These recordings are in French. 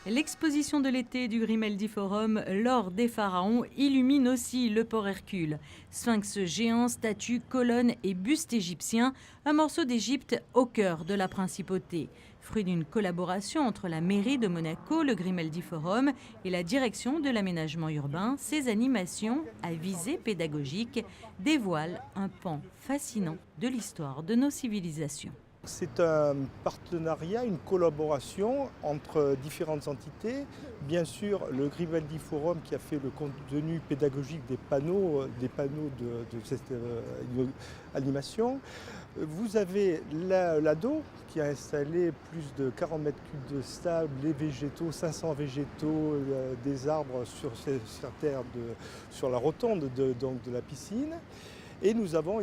L'exposition de l'été du Grimaldi Forum, l'or des pharaons, illumine aussi le port Hercule. Sphinx géant, statues, colonnes et bustes égyptiens, un morceau d'Égypte au cœur de la principauté. Fruit d'une collaboration entre la mairie de Monaco, le Grimaldi Forum et la direction de l'aménagement urbain, ces animations à visée pédagogique dévoilent un pan fascinant de l'histoire de nos civilisations. C'est un partenariat, une collaboration entre différentes entités. Bien sûr, le Grimaldi Forum qui a fait le contenu pédagogique des panneaux de cette animation. Vous avez l'ADO qui a installé plus de 40 mètres cubes de sable, les végétaux, 500 végétaux, des arbres sur la rotonde de la piscine. Et nous avons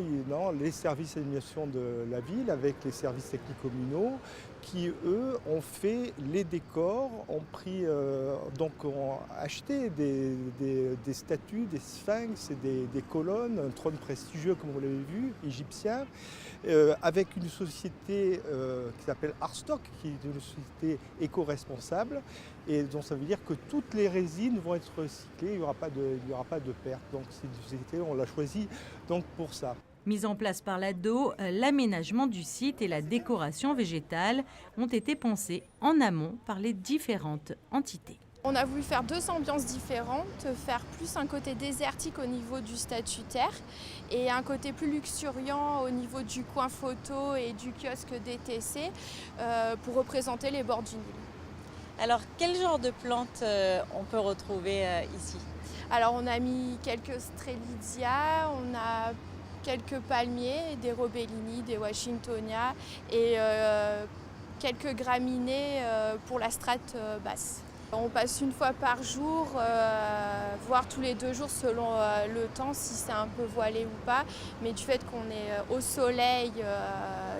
les services d'animation de la ville avec les services techniques communaux qui, eux, ont fait les décors, ont acheté des statues, des sphinx et des colonnes, un trône prestigieux, comme vous l'avez vu, égyptien, avec une société qui s'appelle Arstock, qui est une société éco-responsable. Et donc ça veut dire que toutes les résines vont être recyclées, il n'y aura pas de perte. Donc cette société, on l'a choisie donc pour ça. Mise en place par l'ADO, l'aménagement du site et la décoration végétale ont été pensés en amont par les différentes entités. On a voulu faire deux ambiances différentes, faire plus un côté désertique au niveau du statutaire et un côté plus luxuriant au niveau du coin photo et du kiosque DTC pour représenter les bords du Nil. Alors, quel genre de plantes on peut retrouver ici? Alors, on a mis quelques strelitzia, on a quelques palmiers, des robellini, des washingtonia et quelques graminées pour la strate basse. On passe une fois par jour, voire tous les 2 jours selon le temps, si c'est un peu voilé ou pas. Mais du fait qu'on est au soleil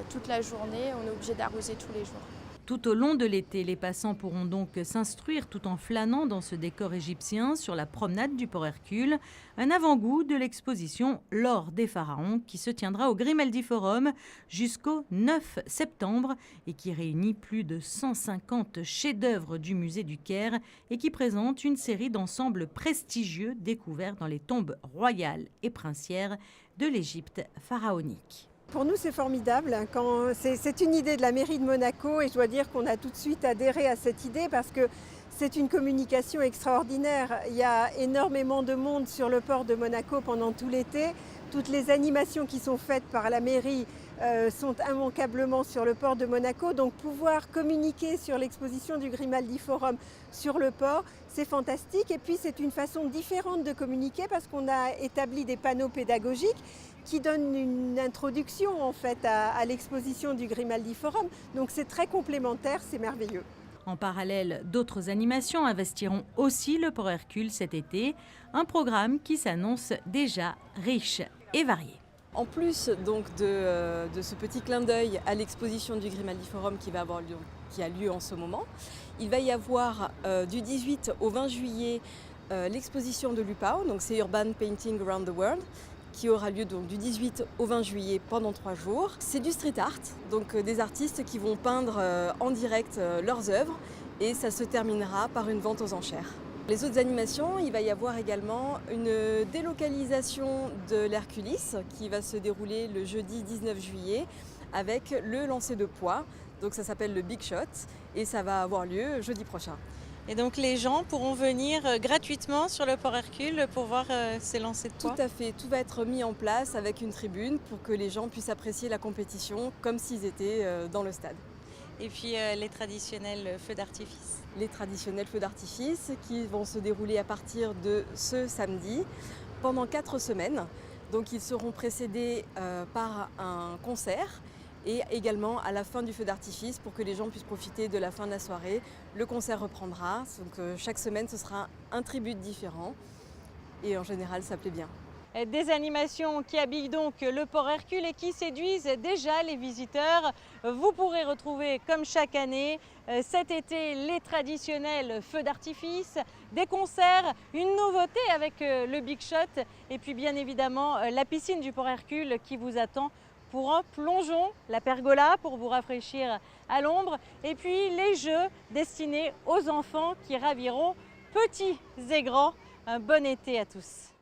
toute la journée, on est obligé d'arroser tous les jours. Tout au long de l'été, les passants pourront donc s'instruire tout en flânant dans ce décor égyptien sur la promenade du port Hercule, un avant-goût de l'exposition L'or des pharaons qui se tiendra au Grimaldi Forum jusqu'au 9 septembre et qui réunit plus de 150 chefs-d'œuvre du musée du Caire et qui présente une série d'ensembles prestigieux découverts dans les tombes royales et princières de l'Égypte pharaonique. Pour nous, c'est formidable. C'est une idée de la mairie de Monaco et je dois dire qu'on a tout de suite adhéré à cette idée parce que c'est une communication extraordinaire. Il y a énormément de monde sur le port de Monaco pendant tout l'été. Toutes les animations qui sont faites par la mairie sont immanquablement sur le port de Monaco. Donc pouvoir communiquer sur l'exposition du Grimaldi Forum sur le port, c'est fantastique. Et puis c'est une façon différente de communiquer parce qu'on a établi des panneaux pédagogiques qui donnent une introduction en fait à l'exposition du Grimaldi Forum. Donc c'est très complémentaire, c'est merveilleux. En parallèle, d'autres animations investiront aussi le port Hercule cet été, un programme qui s'annonce déjà riche et varié. En plus donc de ce petit clin d'œil à l'exposition du Grimaldi Forum qui a lieu en ce moment, il va y avoir du 18 au 20 juillet l'exposition de l'UPAO, donc c'est Urban Painting Around the World, qui aura lieu donc du 18 au 20 juillet pendant 3 jours. C'est du street art, donc des artistes qui vont peindre en direct leurs œuvres et ça se terminera par une vente aux enchères. Les autres animations, il va y avoir également une délocalisation de l'Herculis qui va se dérouler le jeudi 19 juillet avec le lancer de poids. Donc ça s'appelle le Big Shot et ça va avoir lieu jeudi prochain. Et donc les gens pourront venir gratuitement sur le port Hercule pour voir ces lancers de poids? Tout à fait, tout va être mis en place avec une tribune pour que les gens puissent apprécier la compétition comme s'ils étaient dans le stade. Et puis les traditionnels feux d'artifice? Les traditionnels feux d'artifice qui vont se dérouler à partir de ce samedi pendant 4 semaines. Donc ils seront précédés par un concert et également à la fin du feu d'artifice pour que les gens puissent profiter de la fin de la soirée. Le concert reprendra, donc chaque semaine ce sera un tribut différent et en général ça plaît bien. Des animations qui habillent donc le port Hercule et qui séduisent déjà les visiteurs. Vous pourrez retrouver comme chaque année cet été les traditionnels feux d'artifice, des concerts, une nouveauté avec le Big Shot et puis bien évidemment la piscine du port Hercule qui vous attend pour un plongeon, la pergola pour vous rafraîchir à l'ombre, et puis les jeux destinés aux enfants qui raviront petits et grands. Un bon été à tous.